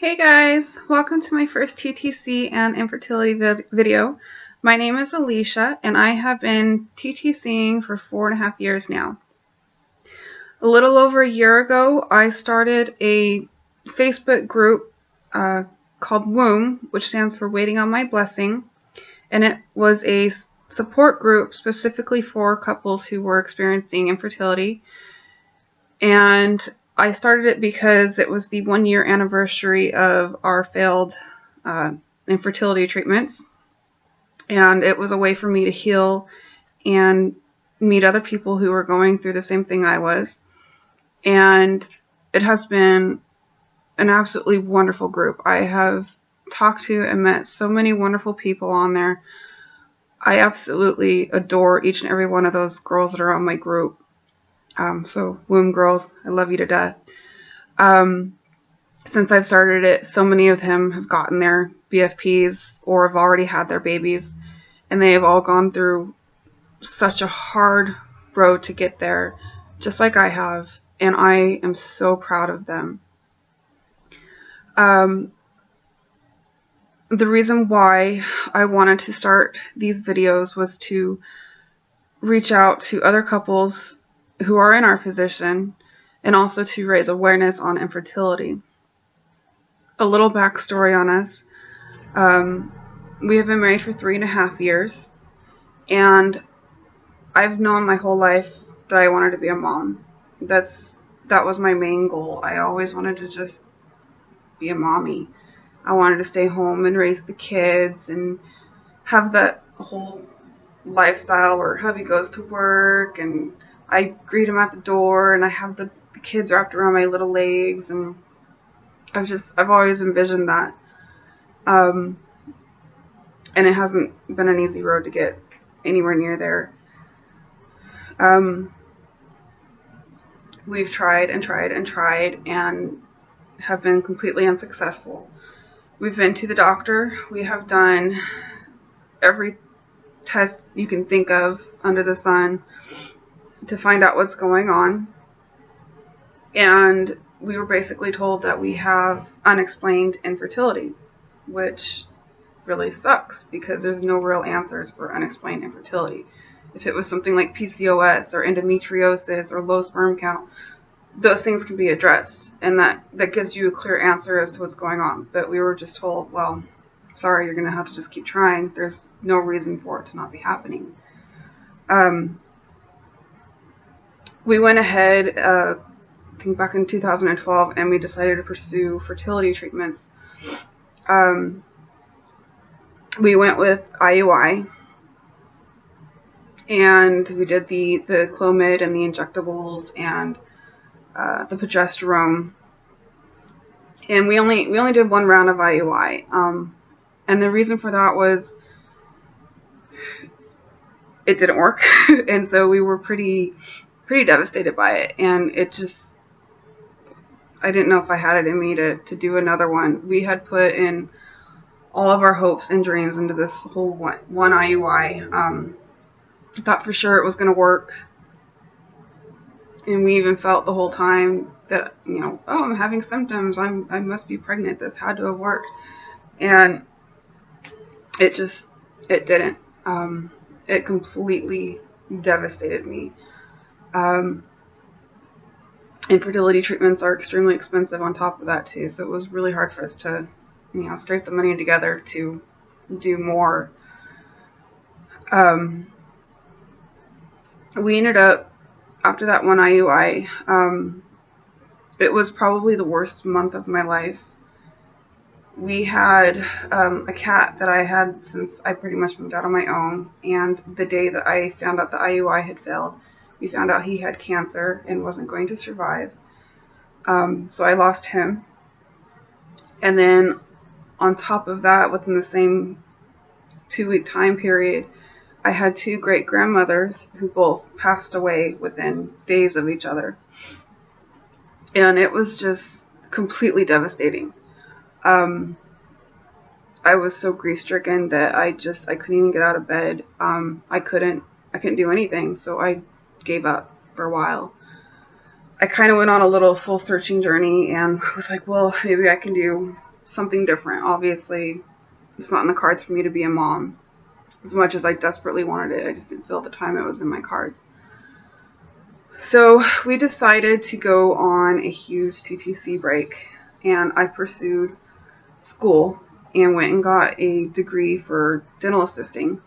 Hey guys, welcome to my first TTC and infertility video. My name is Alicia and I have been TTCing for 4.5 years now. A little over a year ago, I started a Facebook group called W.O.M.B, which stands for Waiting on My Blessing, and it was a support group specifically for couples who were experiencing infertility. And I started it because it was the 1-year anniversary of our failed infertility treatments, and it was a way for me to heal and meet other people who were going through the same thing I was. And it has been an absolutely wonderful group. I have talked to and met so many wonderful people on there. I absolutely adore each and every one of those girls that are on my group. So W.O.M.B girls, I love you to death. Since I've started it, so many of them have gotten their BFPs or have already had their babies, and they have all gone through such a hard road to get there, just like I have, and I am so proud of them. The reason why I wanted to start these videos was to reach out to other couples who are in our position, and also to raise awareness on infertility. A little backstory on us. We have been married for 3.5 years, and I've known my whole life that I wanted to be a mom. That was my main goal. I always wanted to just be a mommy. I wanted to stay home and raise the kids and have that whole lifestyle where hubby goes to work and I greet him at the door and I have the kids wrapped around my little legs, and I've always envisioned that. And it hasn't been an easy road to get anywhere near there. We've tried and tried and tried and have been completely unsuccessful. We've been to the doctor. We have done every test you can think of under the sun to find out what's going on. And we were basically told that we have unexplained infertility, which really sucks because there's no real answers for unexplained infertility. If it was something like PCOS or endometriosis or low sperm count, those things can be addressed, and that gives you a clear answer as to what's going on. But we were just told, well, sorry, you're going to have to just keep trying. There's no reason for it to not be happening. We went ahead, I think back in 2012, and we decided to pursue fertility treatments. We went with IUI, and we did the Clomid and the injectables and the progesterone, and we only did one round of IUI, and the reason for that was it didn't work, and so we were pretty devastated by it, and I didn't know if I had it in me to do another one. We had put in all of our hopes and dreams into this whole one IUI. Thought for sure it was going to work. And we even felt the whole time that, oh, I'm having symptoms. I must be pregnant. This had to have worked. And it didn't. It completely devastated me. Infertility treatments are extremely expensive on top of that too. So it was really hard for us to, scrape the money together to do more. We ended up, after that one IUI, it was probably the worst month of my life. We had a cat that I had since I pretty much moved out on my own, and the day that I found out the IUI had failed, we found out he had cancer and wasn't going to survive. So I lost him. And then on top of that, within the same 2-week time period, I had 2 great-grandmothers who both passed away within days of each other. And it was just completely devastating. I was so grief-stricken that I couldn't even get out of bed. I couldn't do anything, so I gave up for a while. I kind of went on a little soul-searching journey and was like, well, maybe I can do something different. Obviously, it's not in the cards for me to be a mom. As much as I desperately wanted it, I just didn't feel at the time it was in my cards. So we decided to go on a huge TTC break, and I pursued school and went and got a degree for dental assisting,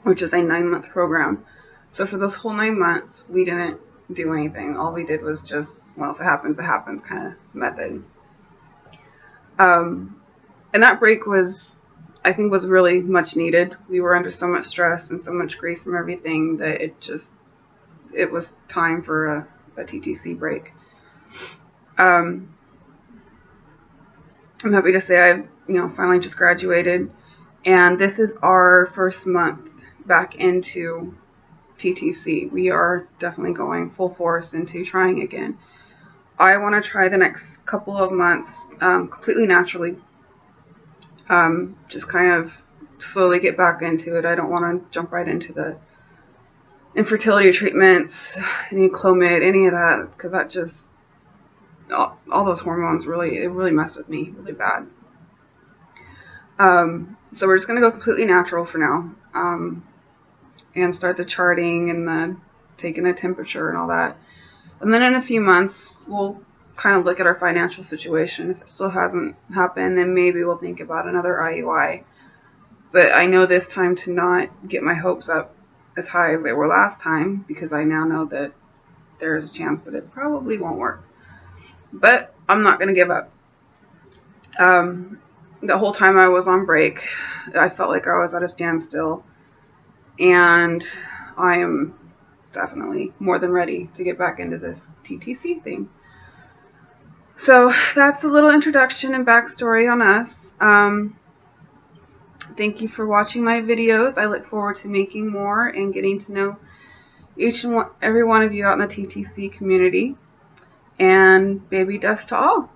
which is a 9-month program. So for those whole 9 months, we didn't do anything. All we did was just, well, if it happens, it happens kind of method. And that break was, I think, was really much needed. We were under so much stress and so much grief from everything that it was time for a TTC break. I'm happy to say I've, finally just graduated, and this is our first month back into TTC. We are definitely going full force into trying again. I want to try the next couple of months completely naturally. Just kind of slowly get back into it. I don't want to jump right into the infertility treatments, any Clomid, any of that, because that just, all those hormones really messed with me really bad. So we're just going to go completely natural for now, and start the charting and the taking a temperature and all that. And then in a few months, we'll kind of look at our financial situation. If it still hasn't happened, then maybe we'll think about another IUI. But I know this time to not get my hopes up as high as they were last time, because I now know that there's a chance that it probably won't work. But I'm not going to give up. The whole time I was on break, I felt like I was at a standstill, and I am definitely more than ready to get back into this TTC thing. So that's a little introduction and backstory on us. Thank you for watching my videos. I look forward to making more and getting to know each and every one of you out in the TTC community. And baby dust to all.